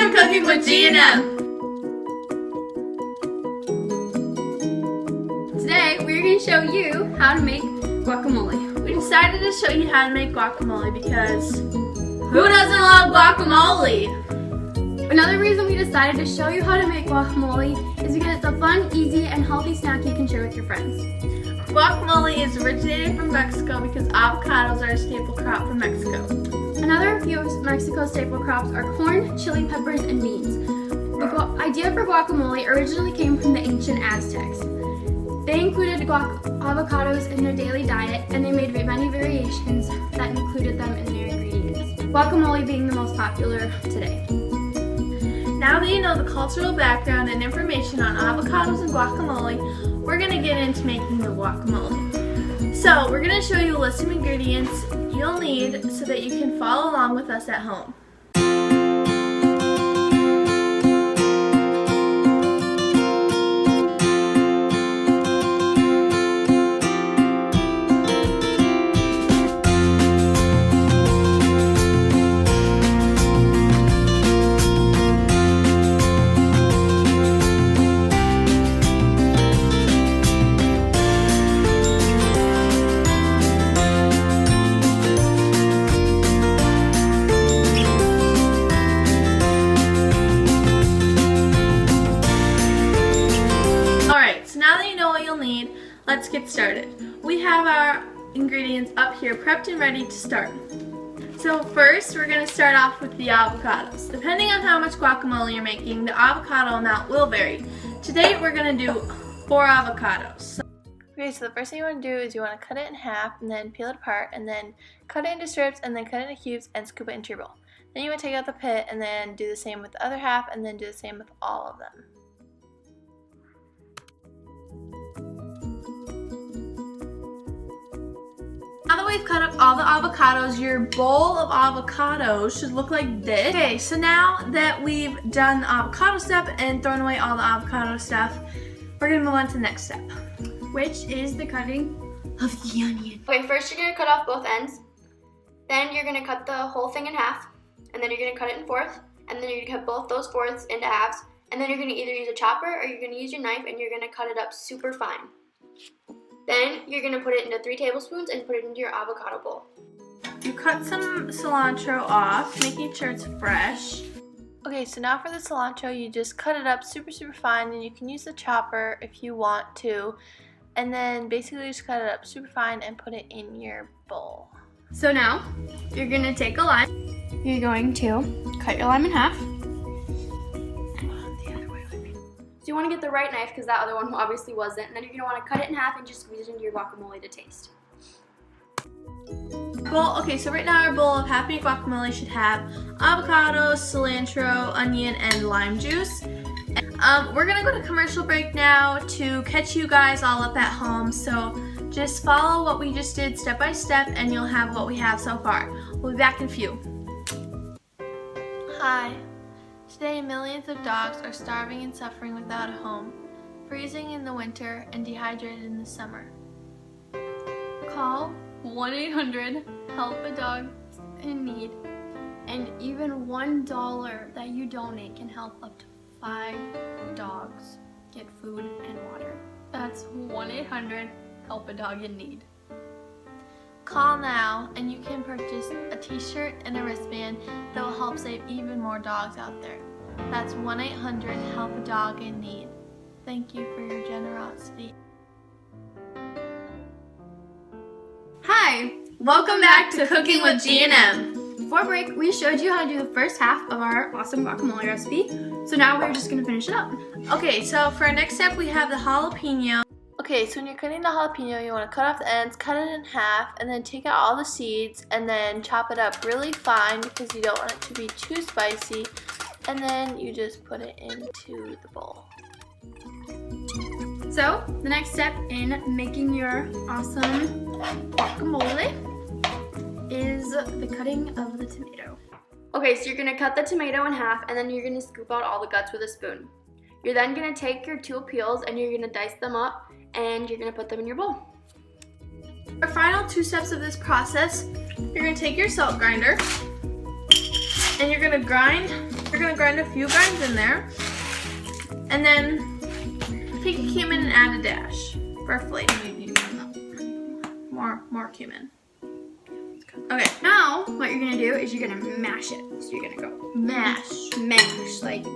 Welcome to Cooking with G+M. Today we're going to show you how to make guacamole. We decided to show you how to make guacamole because who doesn't love guacamole? Another reason we decided to show you how to make guacamole is because it's a fun, easy, and healthy snack you can share with your friends. Guacamole is originated from Mexico because avocados are a staple crop from Mexico. Another few of Mexico's staple crops are corn, chili peppers, and beans. The idea for guacamole originally came from the ancient Aztecs. They included avocados in their daily diet, and they made many variations that included them in their ingredients, guacamole being the most popular today. Now that you know the cultural background and information on avocados and guacamole, we're going to get into making the guacamole. So we're going to show you a list of ingredients you'll need so that you can follow along with us at home. Let's get started. We have our ingredients up here prepped and ready to start. So first we're going to start off with the avocados. Depending on how much guacamole you're making, the avocado amount will vary. Today we're going to do 4 avocados. Okay, so the first thing you want to do is you want to cut it in half and then peel it apart and then cut it into strips and then cut it into cubes and scoop it into your bowl. Then you want to take out the pit and then do the same with the other half and then do the same with all of them. Now that we've cut up all the avocados, your bowl of avocados should look like this. Okay, so now that we've done the avocado step and thrown away all the avocado stuff, we're gonna move on to the next step, which is the cutting of the onion. Okay, first you're gonna cut off both ends. Then you're gonna cut the whole thing in half, and then you're gonna cut it in fourths, and then you're gonna cut both those fourths into halves, and then you're gonna either use a chopper or you're gonna use your knife and you're gonna cut it up super fine. Then you're going to put it into 3 tablespoons and put it into your avocado bowl. You cut some cilantro off, making sure it's fresh. Okay, so now for the cilantro, you just cut it up super fine, and you can use the chopper if you want to. And then basically just cut it up super fine and put it in your bowl. So now, you're going to take a lime. You're going to cut your lime in half. So you want to get the right knife because that other one obviously wasn't. And then you're going to want to cut it in half and just squeeze it into your guacamole to taste. Well, okay, so right now our bowl of half-made guacamole should have avocados, cilantro, onion, and lime juice. We're going to go to commercial break now to catch you guys all up at home. So just follow what we just did step by step and you'll have what we have so far. We'll be back in a few. Hi. Today, millions of dogs are starving and suffering without a home, freezing in the winter and dehydrated in the summer. Call 1-800-HELP-A-DOG in need, and even $1 that you donate can help up to 5 dogs get food and water. That's 1-800-HELP-A-DOG in need. Call now and you can purchase a t-shirt and a wristband that will help save even more dogs out there. That's 1-800-HELP-A-DOG in need. Thank you for your generosity. Hi! Welcome back to Cooking with G+M. Before break, we showed you how to do the first half of our awesome guacamole recipe. So now we're just going to finish it up. Okay, so for our next step we have the jalapeno. Okay, so when you're cutting the jalapeno, you want to cut off the ends, cut it in half, and then take out all the seeds, and then chop it up really fine because you don't want it to be too spicy. And then you just put it into the bowl. So, the next step in making your awesome guacamole is the cutting of the tomato. Okay, so you're going to cut the tomato in half, and then you're going to scoop out all the guts with a spoon. You're then going to take your 2 peels and you're going to dice them up and you're going to put them in your bowl. Our final 2 steps of this process, you're going to take your salt grinder And you're gonna grind a few grinds in there. And then take a cumin and add a dash for flavor. More cumin. Okay, now what you're gonna do is you're gonna mash it. So you're gonna go mash, like.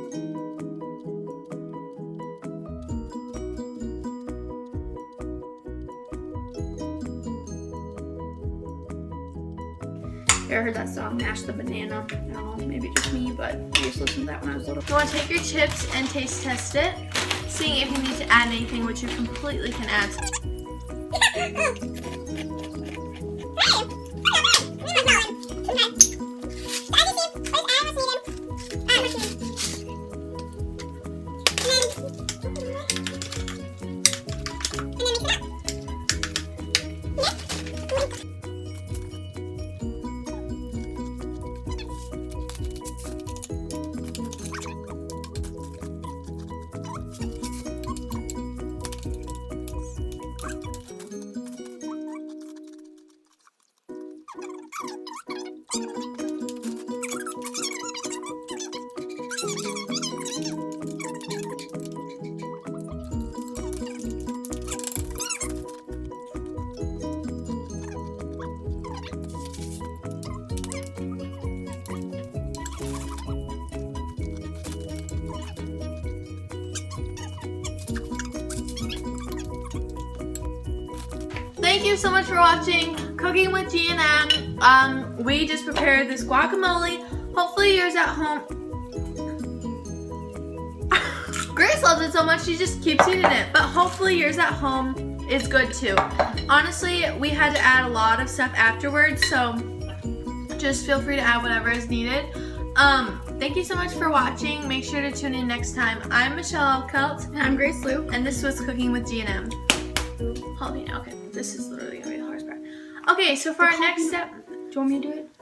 You ever heard that song, Mash the Banana? I don't know, maybe just me, but I used to listen to that when I was little. You want to take your chips and taste test it, seeing if you need to add anything, which you completely can add. Thank you so much for watching Cooking with G+M. We just prepared this guacamole. Hopefully yours at home. Grace loves it so much she just keeps eating it. But hopefully yours at home is good too. Honestly, we had to add a lot of stuff afterwards, so just feel free to add whatever is needed. Thank you so much for watching. Make sure to tune in next time. I'm Michelle Alkelt. And I'm Grace Lou. And this was Cooking with G+M. Jalapeno. Okay, this is literally gonna be the hardest part. Okay, so for our next step, Do you want me to do it?